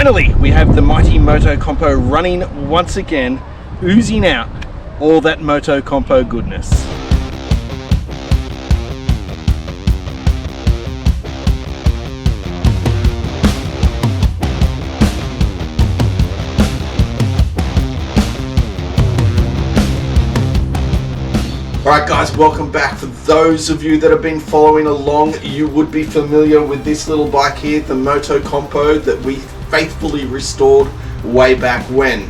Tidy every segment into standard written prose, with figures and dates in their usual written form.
Finally, we have the mighty Motocompo running once again, oozing out all that Motocompo goodness. Alright guys, welcome back. For those of you that have been following along, you would be familiar with this little bike here, the Motocompo that we faithfully restored way back when.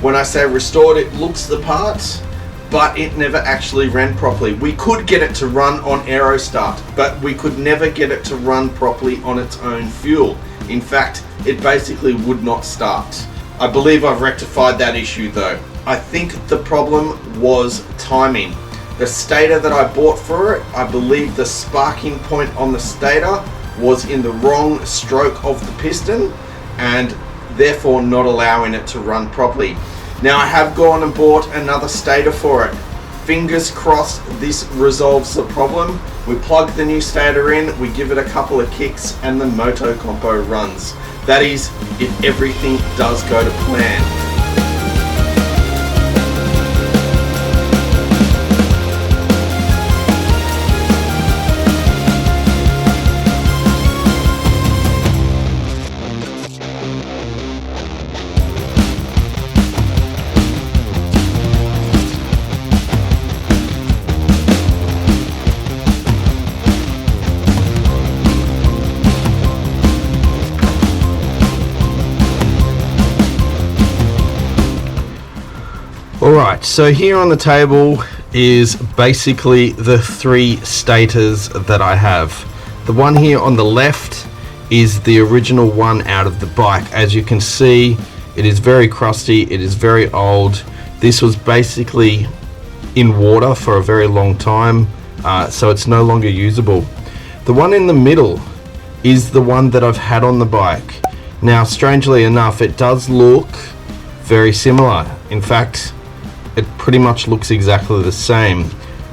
When I say restored, it looks the part, but it never actually ran properly. We could get it to run on aero start, but we could never get it to run properly on its own fuel. In fact, it basically would not start. I believe I've rectified that issue though. I think the problem was timing. The stator that I bought for it, I believe the sparking point on the stator was in the wrong stroke of the piston and therefore not allowing it to run properly. Now I have gone and bought another stator for it. Fingers crossed this resolves the problem. We plug the new stator in, we give it a couple of kicks and the Motocompo runs. That is if everything does go to plan. Alright, so here on the table is basically the three stators that I have. The one here on the left is the original one out of the bike. As you can see, it is very crusty, it is very old. This was basically in water for a very long time, so it's no longer usable. The one in the middle is the one that I've had on the bike. Now, strangely enough, it does look very similar. In fact, it pretty much looks exactly the same,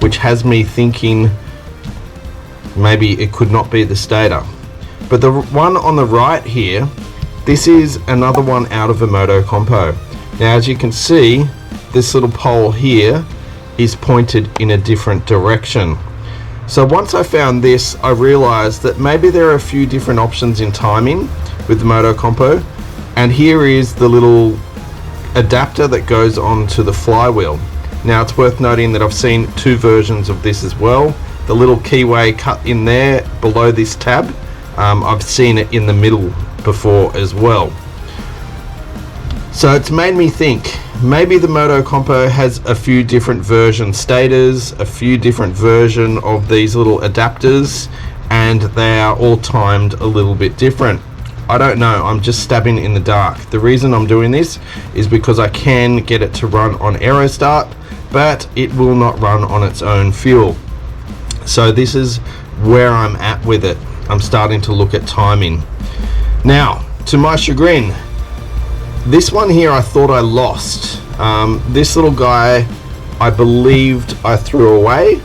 which has me thinking maybe it could not be the stator. But the one on the right here, this is another one out of a Motocompo. Now as you can see, this little pole here is pointed in a different direction. So once I found this, I realized that maybe there are a few different options in timing with the Motocompo, and here is the little adapter that goes onto the flywheel. Now it's worth noting that I've seen two versions of this as well. The little keyway cut in there below this tab, I've seen it in the middle before as well. So it's made me think maybe the Motocompo has a few different version stators, a few different version of these little adapters, and they are all timed a little bit different. I don't know, I'm just stabbing in the dark. The reason I'm doing this is because I can get it to run on aero start, but it will not run on its own fuel. So this is where I'm at with it. I'm starting to look at timing. Now, to my chagrin, this one here I thought I lost. This little guy I believed I threw away,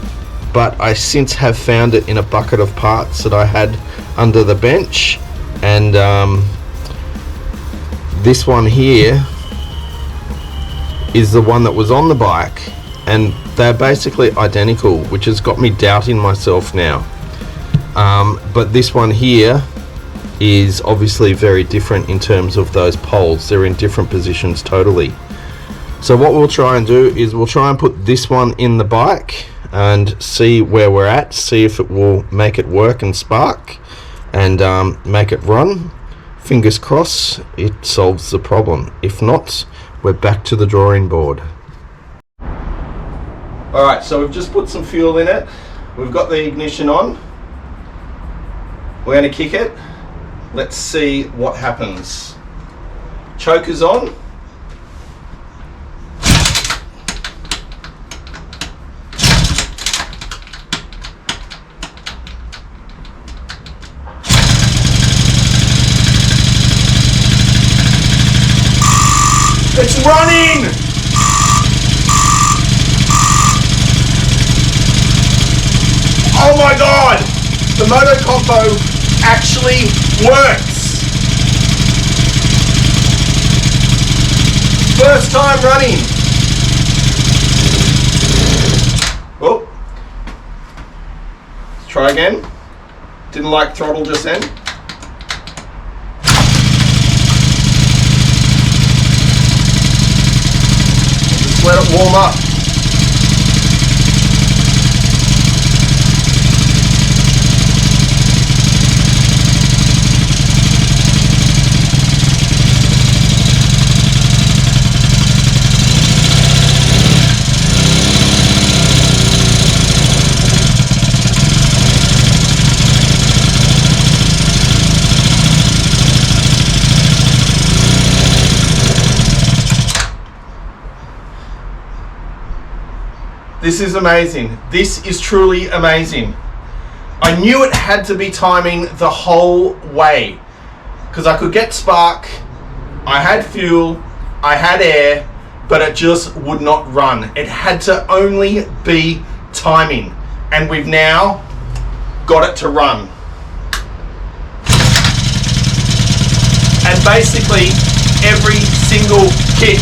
but I since have found it in a bucket of parts that I had under the bench. And this one here is the one that was on the bike, and they're basically identical, which has got me doubting myself now. But this one here is obviously very different in terms of those poles. They're in different positions totally. So what we'll try and do is we'll try and put this one in the bike and see where we're at, see if it will make it work and spark and make it run. Fingers crossed it solves the problem. If not, we're back to the drawing board. Alright, so we've just put some fuel in it. We've got the ignition on. We're going to kick it. Let's see what happens. Choker's on. It's running! Oh my god! The Motocompo actually works! First time running. Oh. Let's try again. Didn't like throttle just then. Just let it warm up. This is amazing. This is truly amazing. I knew it had to be timing the whole way because I could get spark, I had fuel, I had air, but it just would not run. It had to only be timing, and we've now got it to run. And basically every single kick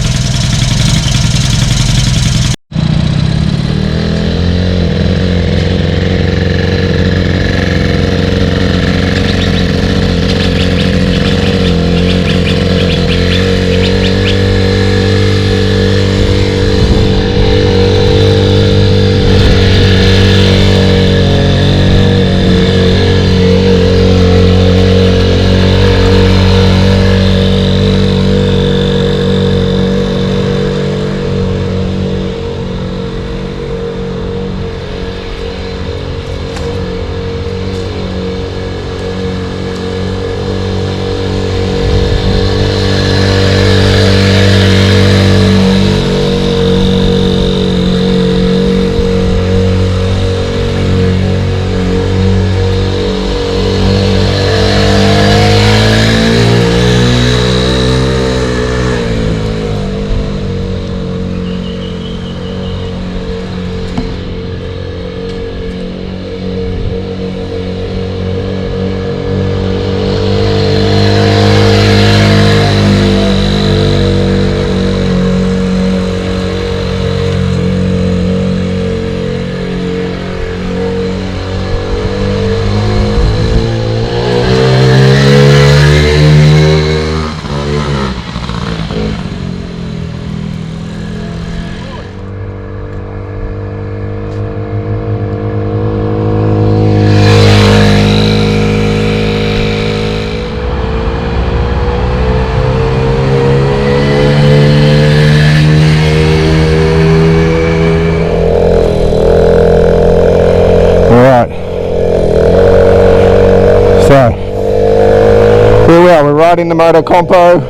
riding the Motocompo.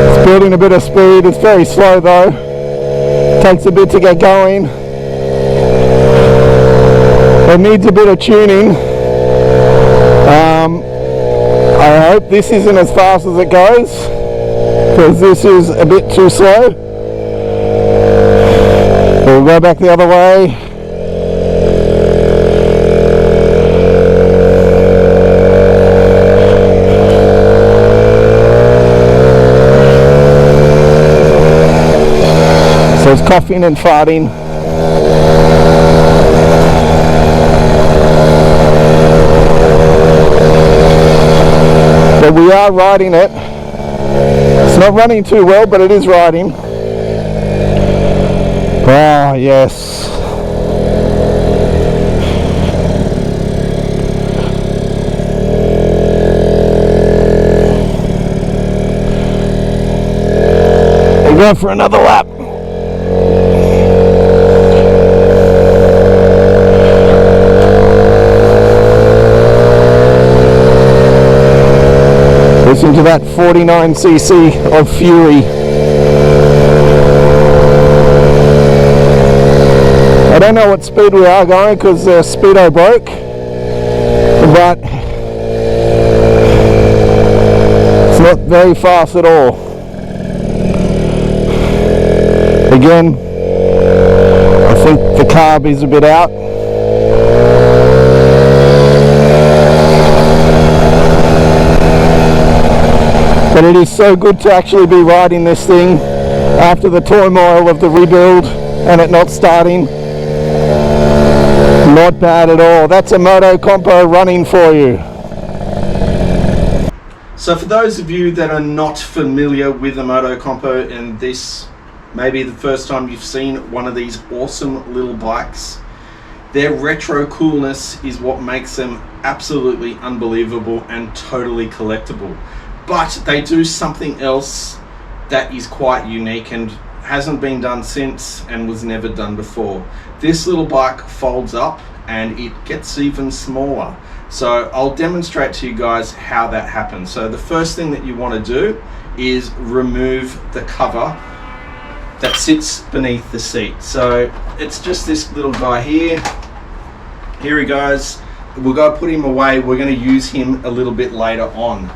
It's building a bit of speed. It's very slow though. Takes a bit to get going. It needs a bit of tuning. I hope this isn't as fast as it goes, because this is a bit too slow. We'll go back the other way. So it's coughing and farting. But we are riding it. It's not running too well, but it is riding. Ah, yes. We're going for another lap. Listen to that 49cc of fury. I don't know what speed we are going because the speedo broke, but it's not very fast at all. Again, I think the carb is a bit out. But it is so good to actually be riding this thing after the turmoil of the rebuild and it not starting. Not bad at all. That's a Motocompo running for you. So for those of you that are not familiar with a Motocompo, and this may be the first time you've seen one of these awesome little bikes, their retro coolness is what makes them absolutely unbelievable and totally collectible. But they do something else that is quite unique and hasn't been done since and was never done before. This little bike folds up and it gets even smaller. So I'll demonstrate to you guys how that happens. So the first thing that you want to do is remove the cover that sits beneath the seat. So it's just this little guy here. Here he goes. We'll go put him away. We're going to use him a little bit later on.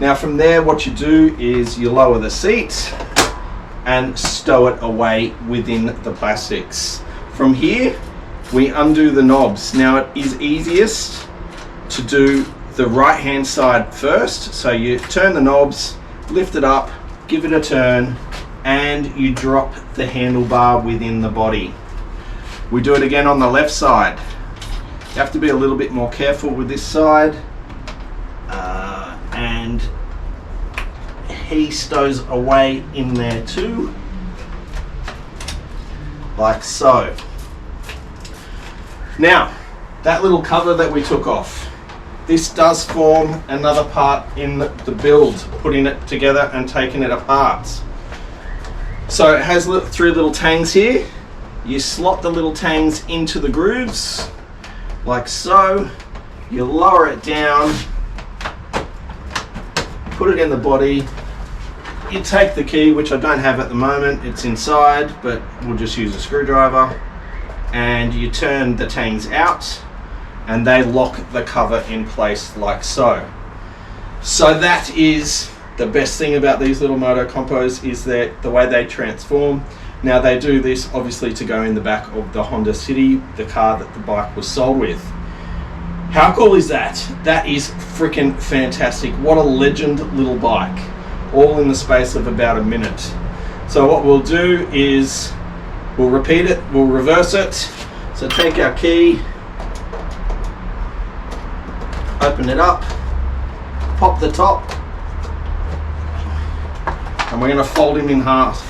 Now from there, what you do is you lower the seat and stow it away within the plastics. From here, we undo the knobs. Now it is easiest to do the right hand side first. So you turn the knobs, lift it up, give it a turn, and you drop the handlebar within the body. We do it again on the left side. You have to be a little bit more careful with this side. And he stows away in there too, like so. Now, that little cover that we took off, this does form another part in the build, putting it together and taking it apart. So it has three little tangs here. You slot the little tangs into the grooves, like so. You lower it down, put it in the body. You take the key, which I don't have at the moment, it's inside, but we'll just use a screwdriver, and you turn the tangs out and they lock the cover in place like so. So that is the best thing about these little Motocompos, is that the way they transform. Now they do this obviously to go in the back of the Honda City, the car that the bike was sold with. How cool is that? That is freaking fantastic. What a legend little bike, all in the space of about a minute. So what we'll do is we'll repeat it, we'll reverse it. So take our key, open it up, pop the top, and we're going to fold him in half.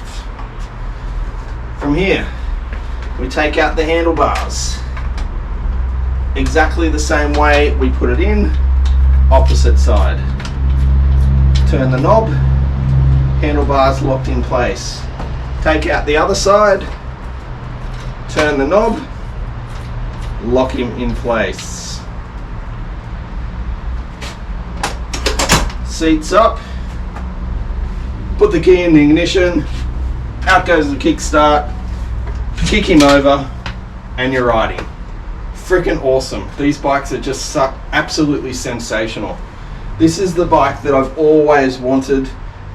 From here, we take out the handlebars. Exactly the same way we put it in, opposite side. Turn the knob, handlebars locked in place. Take out the other side, turn the knob, lock him in place. Seats up, put the key in the ignition, out goes the kickstart, kick him over, and you're riding. Freaking awesome. These bikes are just absolutely sensational. This is the bike that I've always wanted.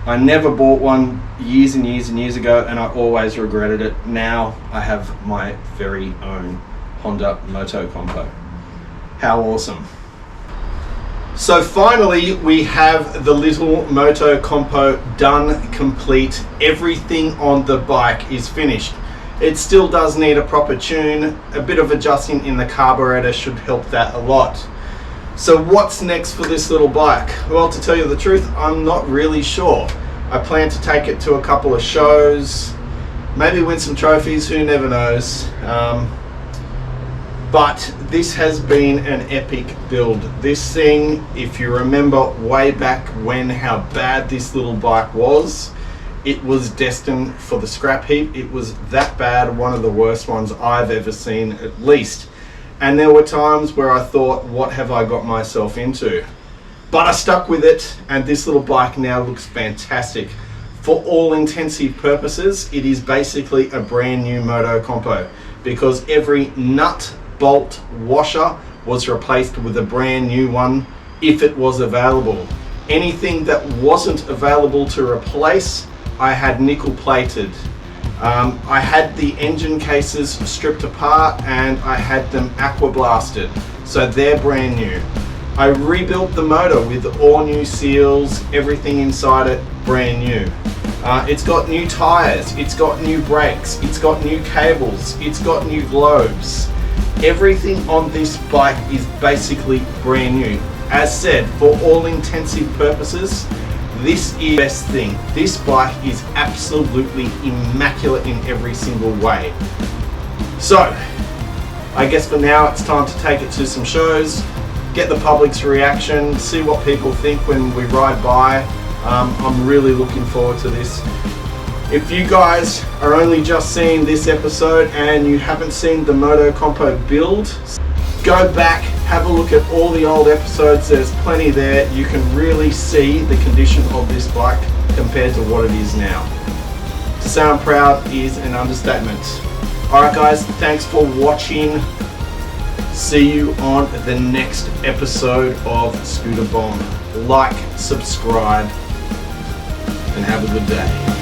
I never bought one years and years and years ago, and I always regretted it. Now I have my very own Honda Motocompo. How awesome. So finally we have the little Motocompo done, complete. Everything on the bike is finished. It still does need a proper tune. A bit of adjusting in the carburetor should help that a lot. So what's next for this little bike? Well, to tell you the truth, I'm not really sure. I plan to take it to a couple of shows, maybe win some trophies, who never knows. But this has been an epic build. This thing, if you remember way back when, how bad this little bike was, it was destined for the scrap heap. It was that bad, one of the worst ones I've ever seen, at least. And there were times where I thought, what have I got myself into? But I stuck with it, and this little bike now looks fantastic. For all intensive purposes, it is basically a brand new Motocompo, because every nut, bolt, washer was replaced with a brand new one if it was available. Anything that wasn't available to replace, I had nickel plated. I had the engine cases stripped apart and I had them aqua blasted, so they're brand new. I rebuilt the motor with all new seals, everything inside it brand new. It's got new tires, it's got new brakes, it's got new cables, it's got new globes. Everything on this bike is basically brand new. As said, for all intensive purposes, this is the best thing. This bike is absolutely immaculate in every single way. So, I guess for now it's time to take it to some shows, get the public's reaction, see what people think when we ride by. I'm really looking forward to this. If you guys are only just seeing this episode and you haven't seen the Motocompo build, go back, have a look at all the old episodes. There's plenty there. You can really see the condition of this bike compared to what it is now. To say I'm proud is an understatement. Alright guys, thanks for watching. See you on the next episode of Scooter Bomb. Like, subscribe, and have a good day.